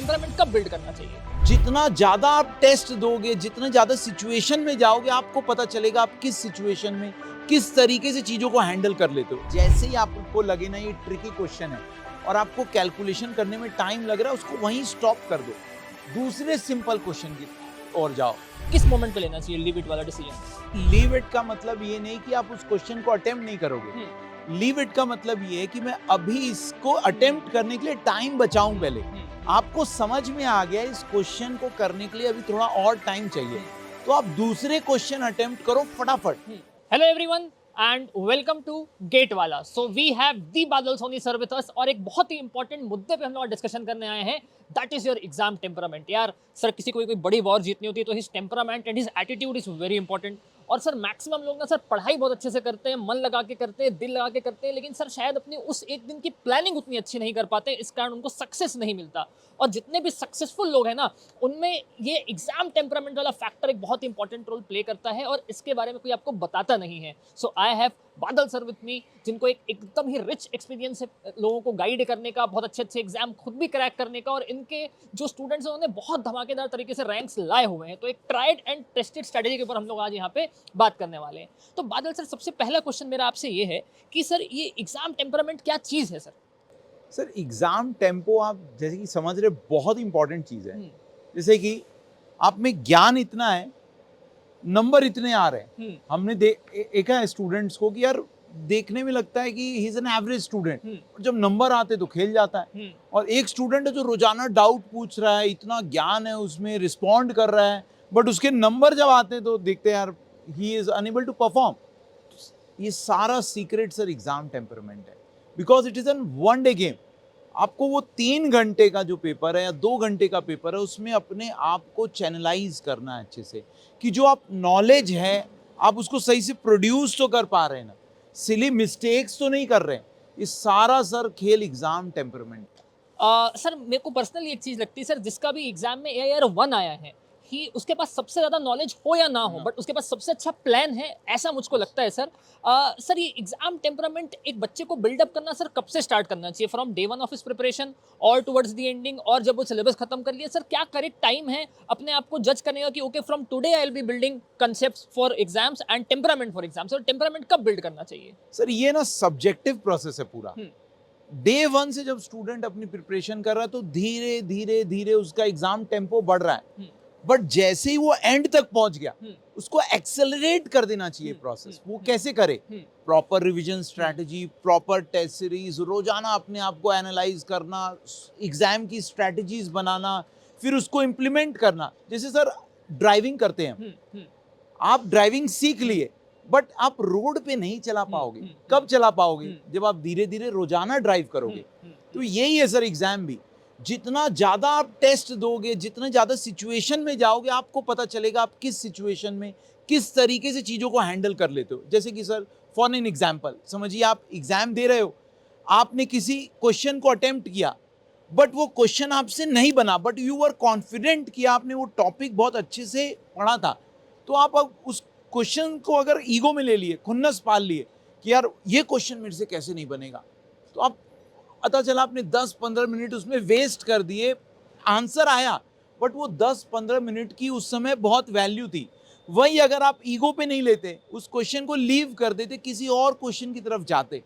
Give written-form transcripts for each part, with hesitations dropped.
Temperament कब build करना चाहिए? जितना ज्यादा आप टेस्ट दोगे, जितना ज्यादा सिचुएशन में जाओगे, आपको पता चलेगा आप किस सिचुएशन में किस तरीके से चीजों को हैंडल कर लेते हो। जैसे ही आपको लगे ना ये ट्रिकी क्वेश्चन है और आपको कैलकुलेशन करने में टाइम लग रहा है, उसको वहीं स्टॉप कर दो, दूसरे सिंपल क्वेश्चन की ओर जाओ। किस मोमेंट पे लेना चाहिए लीव इट वाला डिसीजन? लीव इट का मतलब ये नहीं कि आप उस क्वेश्चन को अटेम्प्ट नहीं करोगे। लीव इट का मतलब ये है कि मैं अभी इसको अटेम्प्ट करने के लिए टाइम बचाऊं। पहले आपको समझ में आ गया इस क्वेश्चन को करने के लिए अभी थोड़ा और टाइम चाहिए, तो आप दूसरे क्वेश्चन अटेम्प्ट करो फटाफट। Hello everyone and welcome to GATE वाला। सो वी हैव दी बादल सोनी सर विद अस और एक बहुत ही इंपॉर्टेंट मुद्दे पे हम लोग डिस्कशन करने आए हैं, that is your exam temperament. यार सर, किसी को कोई बड़ी वॉर जीतनी होती है तो his temperament and his attitude is very important. और सर मैक्सिमम लोग ना सर पढ़ाई बहुत अच्छे से करते हैं, मन लगा के करते हैं, दिल लगा के करते हैं, लेकिन सर शायद अपनी उस एक दिन की प्लानिंग उतनी अच्छी नहीं कर पाते, इस कारण उनको सक्सेस नहीं मिलता। और जितने भी सक्सेसफुल लोग हैं ना, उनमें ये एग्जाम टेम्परामेंट वाला फैक्टर एक बहुत इंपॉर्टेंट रोल प्ले करता है और इसके बारे में कोई आपको बताता नहीं है। सो आई हैव बादल सर विथ मी, जिनको एक एकदम ही रिच एक्सपीरियंस है लोगों को गाइड करने का, बहुत अच्छे अच्छे एग्जाम खुद भी क्रैक करने का, और इनके जो स्टूडेंट्स हैं उन्होंने बहुत धमाकेदार तरीके से रैंक्स लाए हुए हैं। तो एक ट्राइड एंड टेस्टेड स्ट्रेटेजी के ऊपर हम लोग आज यहाँ पे बात करने वाले हैं। तो बादल सर, सबसे पहला क्वेश्चन मेरा आपसे ये है कि सर ये एग्जाम टेम्परामेंट क्या चीज़ है सर? सर एग्जाम टेम्पो आप जैसे कि समझ रहे, बहुत इंपॉर्टेंट चीज है। जैसे कि आप में ज्ञान इतना है, नंबर इतने आ रहे हैं। हमने देखा है स्टूडेंट्स को कि यार देखने में लगता है कि he is an average student, और जब नंबर आते तो खेल जाता है। और एक स्टूडेंट है जो रोजाना डाउट पूछ रहा है, इतना ज्ञान है उसमें, रिस्पॉन्ड कर रहा है, बट उसके नंबर जब आते हैं तो देखते हैं यार he is unable to perform. ये सारा सीक्रेट सर एग्जाम टेम्परामेंट है, because it is an one day game. आपको वो 3 घंटे का जो पेपर है या 2 घंटे का पेपर है, उसमें अपने आप को चैनलाइज करना है अच्छे से, कि जो आप नॉलेज है आप उसको सही से प्रोड्यूस तो कर पा रहे हैं ना, सिली मिस्टेक्स तो नहीं कर रहे हैं। ये सारा सर खेल एग्जाम टेम्परामेंट। सर मेरे को पर्सनली एक चीज़ लगती है सर, जिसका भी एग्जाम में AIR 1 आया है कि उसके पास सबसे ज़्यादा नॉलेज हो या ना हो, बट उसके पास सबसे अच्छा प्लान है, ऐसा मुझको लगता है सर। सर ये एग्जाम टेम्परामेंट एक बच्चे को बिल्डअप करना सर कब से स्टार्ट करना चाहिए? From day 1 of his preparation और टुवर्ड्स द एंडिंग, और जब वो सिलेबस खत्म कर लिया सर क्या करेक्ट टाइम है अपने आप को जज करने का कि okay from today I will be building concepts for exams and temperament for exams? और टेम्परामेंट कब बिल्ड करना चाहिए? सर ये ना सब्जेक्टिव प्रोसेस है पूरा। डे 1 से जब स्टूडेंट अपनी प्रिपरेशन कर रहा है तो धीरे धीरे धीरे उसका एग्जाम टेम्पो बढ़ रहा है, बट जैसे ही वो एंड तक पहुंच गया उसको एक्सेलरेट कर देना चाहिए प्रोसेस। वो कैसे करे? Proper revision strategy, proper test series, रोजाना अपने आप को एनालाइज करना, एग्जाम की स्ट्रैटेजीज बनाना, फिर उसको इम्प्लीमेंट करना। जैसे सर ड्राइविंग करते हैं, आप ड्राइविंग सीख लिए बट आप रोड पे नहीं चला पाओगे। कब चला पाओगे? जब आप धीरे धीरे रोजाना ड्राइव करोगे। तो यही है सर एग्जाम भी। जितना ज्यादा आप टेस्ट दोगे, जितना ज्यादा सिचुएशन में जाओगे, आपको पता चलेगा आप किस सिचुएशन में किस तरीके से चीजों को हैंडल कर लेते हो। जैसे कि सर फॉर एन एग्जाम्पल समझिए, आप एग्जाम दे रहे हो, आपने किसी क्वेश्चन को अटेम्प्ट किया बट वो क्वेश्चन आपसे नहीं बना, बट यू आर कॉन्फिडेंट कि आपने वो टॉपिक बहुत अच्छे से पढ़ा था। तो आप अब उस क्वेश्चन को अगर ईगो में ले लिए, खुन्नस पाल लिए कि यार ये क्वेश्चन मेरे से कैसे नहीं बनेगा, तो आप पता चला आपने 10-15 मिनट उसमें वेस्ट कर दिए। आंसर आया बट वो 10-15 मिनट की उस समय बहुत वैल्यू थी। वही अगर आप ईगो पे नहीं लेते, उस क्वेश्चन को लीव कर देते, किसी और क्वेश्चन की तरफ जाते,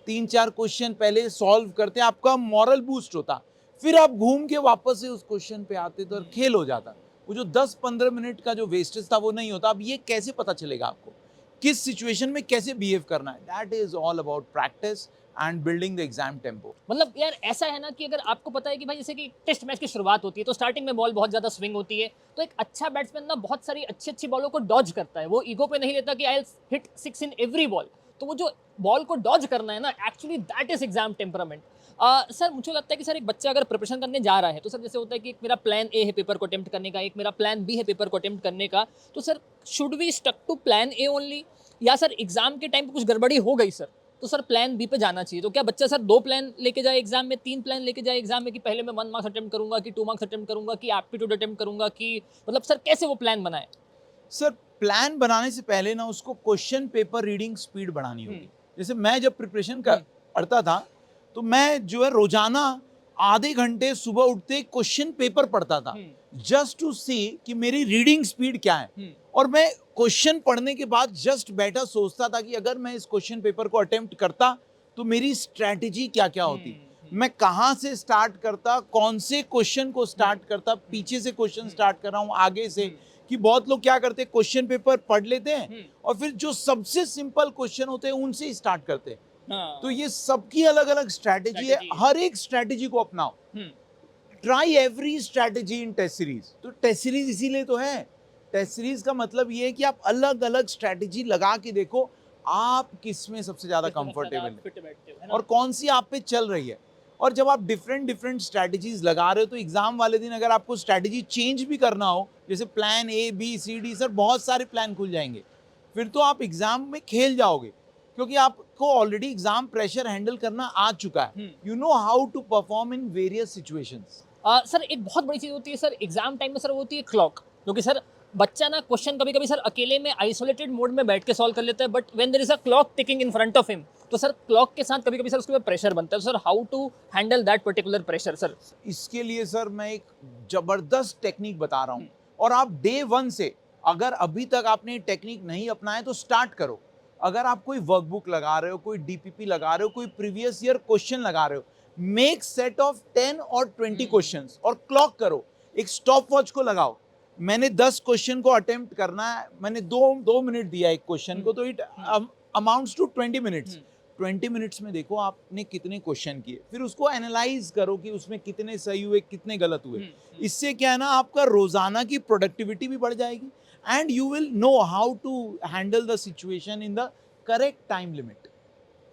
3-4 क्वेश्चन पहले सॉल्व करते, आपका मॉरल बूस्ट होता, फिर आप घूम के वापस से उस क्वेश्चन पे आते तो खेल हो जाता। वो जो 10-15 मिनट का जो वेस्टेज था वो नहीं होता। अब ये कैसे पता चलेगा आपको किस सिचुएशन में कैसे बिहेव करना है? That is all about practice and building the exam tempo. मतलब यार ऐसा है ना कि अगर आपको पता है कि भाई जैसे कि टेस्ट मैच की शुरुआत होती है तो स्टार्टिंग में बॉल बहुत ज़्यादा स्विंग होती है, तो एक अच्छा बैट्समैन ना बहुत सारी अच्छी अच्छी बॉलों को डॉज करता है। वो ईगो पे नहीं लेता कि I will hit 6 in every ball. तो वो जो बॉल को डॉज करना है ना, actually that is exam temperament. Sir मुझे लगता है कि सर एक बच्चा अगर प्रिपरेशन करने जा रहा है तो सर जैसे होता है कि एक मेरा प्लान ए है पेपर को अटेम्प्ट करने का, एक मेरा प्लान बी है पेपर को अटेम्प्ट करने का, तो sir should we stuck to plan A only, या सर एग्जाम के टाइम पे कुछ गड़बड़ी हो गई सर तो सर प्लान बी पे जाना चाहिए? तो क्या बच्चा सर 2 प्लान लेके जाए एग्जाम में, 3 प्लान लेके जाए एग्जाम में, कि पहले मैं 1 मार्क्स अटेम्प्ट करूंगा, कि 2 मार्क्स अटेम्प्ट करूंगा, कि एप्टीट्यूड अटेम्प्ट करूंगा, कि मतलब सर कैसे वो प्लान बनाए? सर प्लान बनाने से पहले ना उसको क्वेश्चन पेपर रीडिंग स्पीड बढ़ानी होगी। जैसे मैं जब प्रिपरेशन पढ़ता था तो मैं जो है रोजाना आधे घंटे सुबह उठते क्वेश्चन पेपर पढ़ता था जस्ट टू सी कि मेरी रीडिंग स्पीड क्या है, और मैं क्वेश्चन पढ़ने के बाद जस्ट बैठा सोचता था कि अगर मैं इस क्वेश्चन पेपर को अटेम्प्ट करता तो मेरी स्ट्रैटेजी क्या क्या होती, मैं कहाँ से स्टार्ट करता, कौन से क्वेश्चन को स्टार्ट करता, पीछे से क्वेश्चन स्टार्ट कर रहा हूँ आगे से, कि बहुत लोग क्या करते हैं क्वेश्चन पेपर पढ़ लेते हैं और फिर जो सबसे सिंपल क्वेश्चन होते हैं उनसे ही स्टार्ट करते हैं। तो ये सबकी अलग अलग स्ट्रैटेजी है, हर एक स्ट्रैटेजी को अपनाओ, try every strategy in test series. तो टेस्ट सीरीज इसीलिए तो है, टेस्ट सीरीज का मतलब ये है कि आप अलग अलग स्ट्रैटेजी लगा के देखो आप किसमें सबसे ज्यादा कंफर्टेबल है और कौन सी आप पे चल रही है। और जब आप डिफरेंट स्ट्रैटेजीज लगा रहे हो तो एग्जाम वाले दिन अगर आपको स्ट्रैटेजी चेंज भी करना हो, जैसे plan A B C D, sir बहुत सारे प्लान खुल जाएंगे, फिर तो आप एग्जाम में खेल जाओगे क्योंकि आपको ऑलरेडी एग्जाम प्रेशर हैंडल करना आ चुका है। You know how to perform in various situations. Sir एक बहुत बड़ी चीज होती है सर एग्जाम टाइम में सर, वो होती है क्लॉक, क्योंकि सर बच्चा ना क्वेश्चन कभी कभी सर अकेले में आइसोलेटेड मोड में बैठ के सॉल्व कर लेता है, but when there is a clock ticking in front of him, तो सर क्लॉक के साथ कभी कभी सर उसके ऊपर प्रेशर बनता है। Sir how to handle that particular pressure sir? इसके लिए सर मैं एक जबरदस्त टेक्निक बता रहा हूँ, और आप डे 1 से, अगर अभी तक आपने टेक्निक नहीं अपनाया तो स्टार्ट करो। अगर आप कोई वर्कबुक लगा रहे हो, कोई डीपीपी लगा रहे हो, कोई प्रीवियस ईयर क्वेश्चन लगा रहे हो, मेक सेट ऑफ 10 और 20 क्वेश्चंस और क्लॉक करो, एक स्टॉप वॉच को लगाओ। मैंने 10 क्वेश्चन को अटेम्प्ट करना है, मैंने 2 मिनट दिया एक क्वेश्चन को, तो it amounts to 20 minutes. 20 minutes में देखो आपने कितने क्वेश्चन किए, फिर उसको एनालाइज करो कि उसमें कितने सही हुए कितने गलत हुए। इससे क्या है ना, आपका रोजाना की प्रोडक्टिविटी भी बढ़ जाएगी and you will know how to handle the situation in the correct time limit.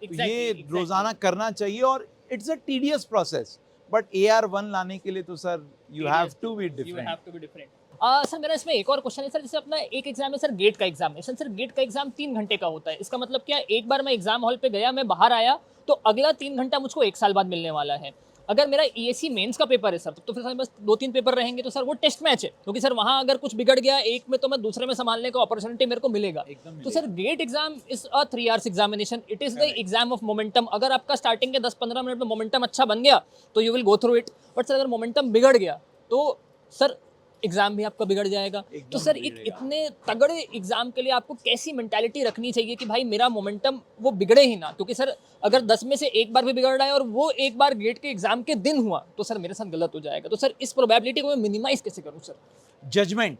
ये रोजाना करना चाहिए और it's a tedious process, but AR1 लाने के लिए तो sir you have to be different. Sir मेरा इसमें एक और क्वेश्चन है सर, जैसे अपना एक एग्जाम है सर गेट का एग्जामिनेशन, सर गेट का एग्जाम 3 घंटे का होता है, इसका मतलब क्या, एक बार मैं एग्जाम हॉल पे गया, मैं बाहर आया, तो अगला 3 घंटा मुझको 1 साल बाद मिलने वाला है। अगर मेरा EAC मेंस का पेपर है सर, तो फिर बस 2-3 पेपर रहेंगे, तो सर वो टेस्ट मैच है, क्योंकि सर वहाँ अगर कुछ बिगड़ गया एक में तो मैं दूसरे में संभालने का अपॉर्चुनिटी मेरे को मिलेगा। तो sir GATE exam is a 3 hours examination, it is the exam of momentum. अगर आपका स्टार्टिंग के 10-15 मिनट में मोमेंटम अच्छा बन गया तो you will go through it, but sir अगर मोमेंटम बिगड़ गया तो सर एग्जाम भी आपका बिगड़ जाएगा। तो सर एक इतने तगड़े एग्जाम के लिए आपको कैसी मेंटालिटी रखनी चाहिए कि भाई मेरा मोमेंटम वो बिगड़े ही ना, क्योंकि सर अगर 10 में से एक बार भी बिगड़ रहा है और वो एक बार गेट के एग्जाम के दिन हुआ तो सर मेरे साथ गलत हो जाएगा। तो सर इस प्रोबेबिलिटी को मैं मिनिमाइज कैसे करूं सर? जजमेंट,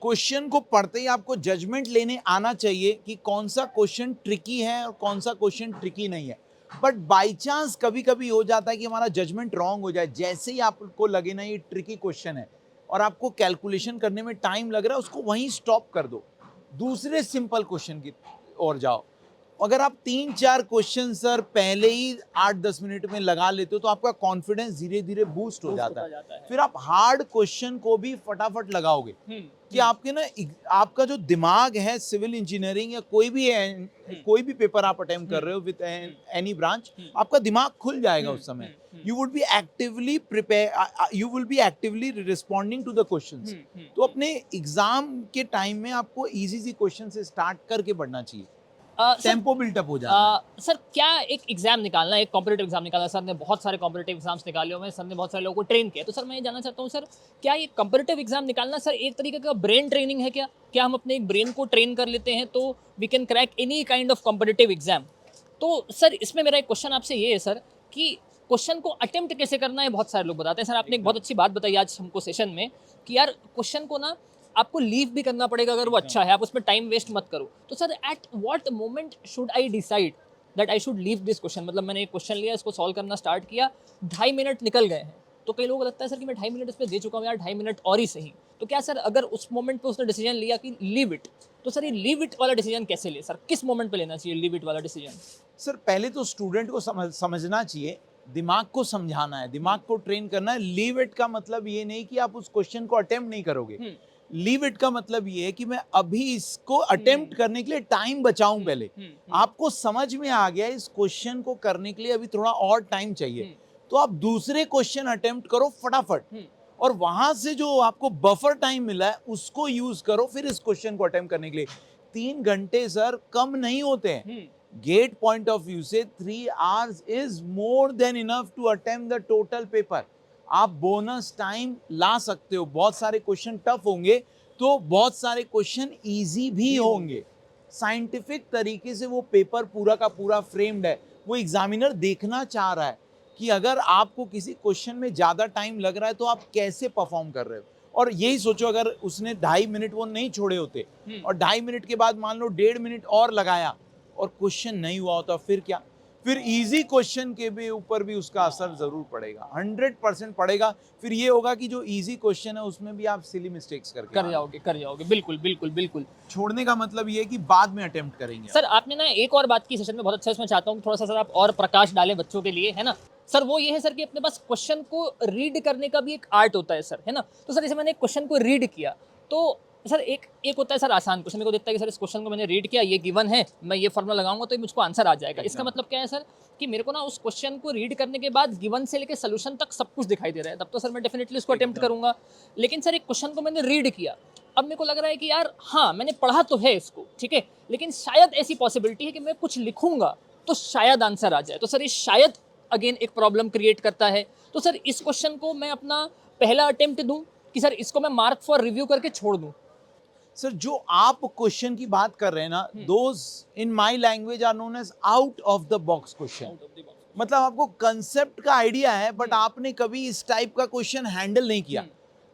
क्वेश्चन को पढ़ते ही आपको जजमेंट लेने आना चाहिए कि कौन सा क्वेश्चन ट्रिकी है और कौन सा क्वेश्चन ट्रिकी नहीं है। बट बाई चांस कभी कभी हो जाता है कि हमारा जजमेंट रॉन्ग हो जाए, जैसे ही आपको लगे ना ये ट्रिकी क्वेश्चन है और आपको कैलकुलेशन करने में टाइम लग रहा है, उसको वहीं स्टॉप कर दो, दूसरे सिंपल क्वेश्चन की ओर जाओ। अगर आप 3-4 क्वेश्चन सर पहले ही 8-10 मिनट में लगा लेते हो तो आपका कॉन्फिडेंस धीरे धीरे बूस्ट हो जाता है। फिर आप हार्ड क्वेश्चन को भी फटाफट लगाओगे कि आपके ना आपका जो दिमाग है, सिविल इंजीनियरिंग या कोई भी पेपर आप अटेम्प्ट कर रहे हो विद एनी ब्रांच, आपका दिमाग खुल जाएगा उस समय। You would be actively prepare, you will be actively responding to the questions. तो अपने एग्जाम के टाइम में आपको इजी सी क्वेश्चन से स्टार्ट करके बढ़ना चाहिए, टेम्पो बिल्टअप हो जाता है। सर क्या एक एग्जाम निकालना, एक कॉम्पिटिटिव एग्जाम निकालना, सर ने बहुत सारे कॉम्पिटिटिव एग्जाम्स निकाले हुए हैं, सर ने बहुत सारे लोगों को ट्रेन किया, तो सर मैं ये जानना चाहता हूँ सर, क्या ये कॉम्पिटिटिव एग्जाम निकालना सर एक तरीके का ब्रेन ट्रेनिंग है क्या हम अपने एक ब्रेन को ट्रेन कर लेते हैं तो we can crack any kind of competitive exam? तो सर इसमें मेरा एक क्वेश्चन आपसे ये है सर कि क्वेश्चन को अटेम्प्ट कैसे करना है, बहुत सारे लोग बताते हैं। सर आपने एक बहुत अच्छी बात बताई आज हमको सेशन में कि यार क्वेश्चन को ना आपको लीव भी करना पड़ेगा अगर वो अच्छा है, आप उसमें टाइम वेस्ट मत करो। तो sir at what moment should I decide that I should leave this question? मतलब मैंने एक क्वेश्चन लिया, इसको सॉल्व करना स्टार्ट किया, 2.5 मिनट निकल गए हैं, तो कई लोगों को लगता है सर कि मैं 2.5 मिनट इसमें दे चुका हूँ यार, 2.5 मिनट और ही सही। तो क्या सर अगर उस मोमेंट पे उसने डिसीजन लिया कि लीव इट, तो सर ये लीव इट वाला डिसीजन कैसे ले सर, किस मोमेंट पे लेना चाहिए लीव इट वाला डिसीजन? सर पहले तो स्टूडेंट को समझना चाहिए, दिमाग को समझाना है, दिमाग को ट्रेन करना है। लीव इट का मतलब ये नहीं कि आप उस क्वेश्चन को अटेम्प्ट नहीं करोगे। लीव इट का मतलब ये है कि मैं अभी इसको अटेम्प्ट करने के लिए टाइम बचाऊं। पहले आपको समझ में आ गया इस क्वेश्चन को करने के लिए अभी थोड़ा और टाइम चाहिए, तो आप दूसरे क्वेश्चन अटेम्प्ट करो फटाफट, और वहां से जो आपको बफर टाइम मिला है उसको यूज करो फिर इस क्वेश्चन को अटेम्प्ट करने के लिए। 3 घंटे सर कम नहीं होते हैं, गेट पॉइंट ऑफ व्यू से 3 hours is more than enough to attempt the total paper. आप बोनस टाइम ला सकते हो, बहुत सारे क्वेश्चन टफ होंगे तो बहुत सारे क्वेश्चन इजी भी होंगे। साइंटिफिक तरीके से वो पेपर पूरा का पूरा फ्रेम्ड है। वो एग्जामिनर देखना चाह रहा है कि अगर आपको किसी क्वेश्चन में ज्यादा टाइम लग रहा है तो आप कैसे परफॉर्म कर रहे हो। और यही सोचो अगर उसने 2.5 मिनट वो नहीं छोड़े होते और 2.5 मिनट के बाद मान लो 1.5 मिनट और लगाया और क्वेश्चन नहीं हुआ होता, फिर क्या? फिर इजी क्वेश्चन के भी ऊपर भी उसका असर जरूर पड़ेगा, 100% पड़ेगा। फिर ये होगा कि जो इजी क्वेश्चन है उसमें भी आप सिली मिस्टेक्स कर जाओगे। बिल्कुल बिल्कुल बिल्कुल। छोड़ने का मतलब ये है कि बाद में अटेम्प्ट करेंगे। सर आपने ना एक और बात की सेशन में बहुत अच्छा, इसमें चाहता हूँ थोड़ा सा सर आप और प्रकाश डालें बच्चों के लिए, है ना सर। वो ये है सर कि अपने पास क्वेश्चन को रीड करने का भी एक आर्ट होता है सर, है ना। तो सर जैसे मैंने क्वेश्चन को रीड किया तो सर एक होता है सर आसान क्वेश्चन, मेरे को देखता है कि सर इस क्वेश्चन को मैंने रीड किया, ये गिवन है, मैं ये फॉर्मूला लगाऊंगा तो मुझको आंसर आ जाएगा। इसका मतलब क्या है सर कि मेरे को ना उस क्वेश्चन को रीड करने के बाद गिवन से लेकर सोल्यूशन तक सब कुछ दिखाई दे रहा है, तब तो सर मैं डेफिनेटली उसको अटेम्प्ट करूंगा। लेकिन सर एक क्वेश्चन को मैंने रीड किया, अब मेरे को लग रहा है कि यार हाँ मैंने पढ़ा तो है इसको, ठीक है, लेकिन शायद ऐसी पॉसिबिलिटी है कि मैं कुछ लिखूंगा तो शायद आंसर आ जाए। तो सर ये शायद अगेन एक प्रॉब्लम क्रिएट करता है। तो सर इस क्वेश्चन को मैं अपना पहला अटेम्प्ट दूं कि सर इसको मैं मार्क फॉर रिव्यू करके छोड़ दूं? सर जो आप क्वेश्चन की बात कर रहे हैं ना, those in my language are known as out of the box question. मतलब आपको कंसेप्ट का आइडिया है बट आपने कभी इस टाइप का क्वेश्चन हैंडल नहीं किया।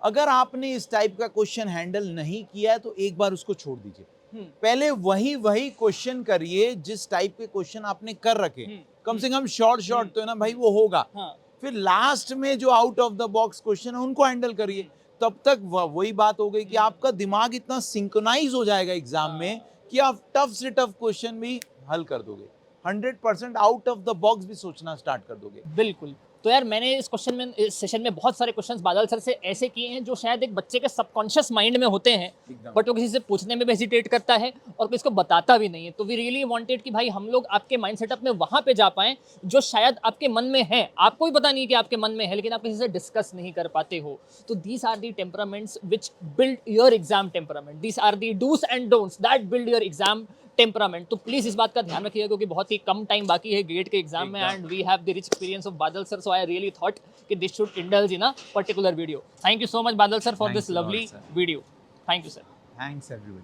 अगर आपने इस टाइप का क्वेश्चन हैंडल नहीं किया है तो एक बार उसको छोड़ दीजिए, पहले वही क्वेश्चन करिए जिस टाइप के क्वेश्चन आपने कर रखे। कम से कम शॉर्ट तो है ना भाई, वो होगा। फिर लास्ट में जो out of the box question है उनको हैंडल करिए। तब तक वही बात हो गई कि आपका दिमाग इतना सिंक्रोनाइज हो जाएगा एग्जाम में कि आप टफ से टफ क्वेश्चन भी हल कर दोगे, 100% आउट ऑफ द बॉक्स भी सोचना स्टार्ट कर दोगे। बिल्कुल। तो यार मैंने इस सेशन में बहुत सारे क्वेश्चंस बादल सर से ऐसे किए हैं जो शायद एक बच्चे के सबकॉन्शियस माइंड में होते हैं, बट वो किसी से पूछने में भी हेजिटेट करता है और किसी को बताता भी नहीं है। तो वी रियली वांटेड कि भाई हम लोग आपके माइंड सेटअप में वहाँ पे जा पाएं जो शायद आपके मन में है, आपको भी पता नहीं कि आपके मन में है, लेकिन आप किसी से डिस्कस नहीं कर पाते हो। तो these are the temperaments which build your exam temperament, these are the dos and don'ts that build your exam temperament. तो प्लीज इस बात का ध्यान रखिएगा क्योंकि बहुत ही कम टाइम बाकी है गेट के एग्जाम में, and we have the rich experience of Badal sir, so I really thought कि this should indulge in a particular video. Thank you so much Badal sir for this lovely video. Thank you sir. Thanks everyone.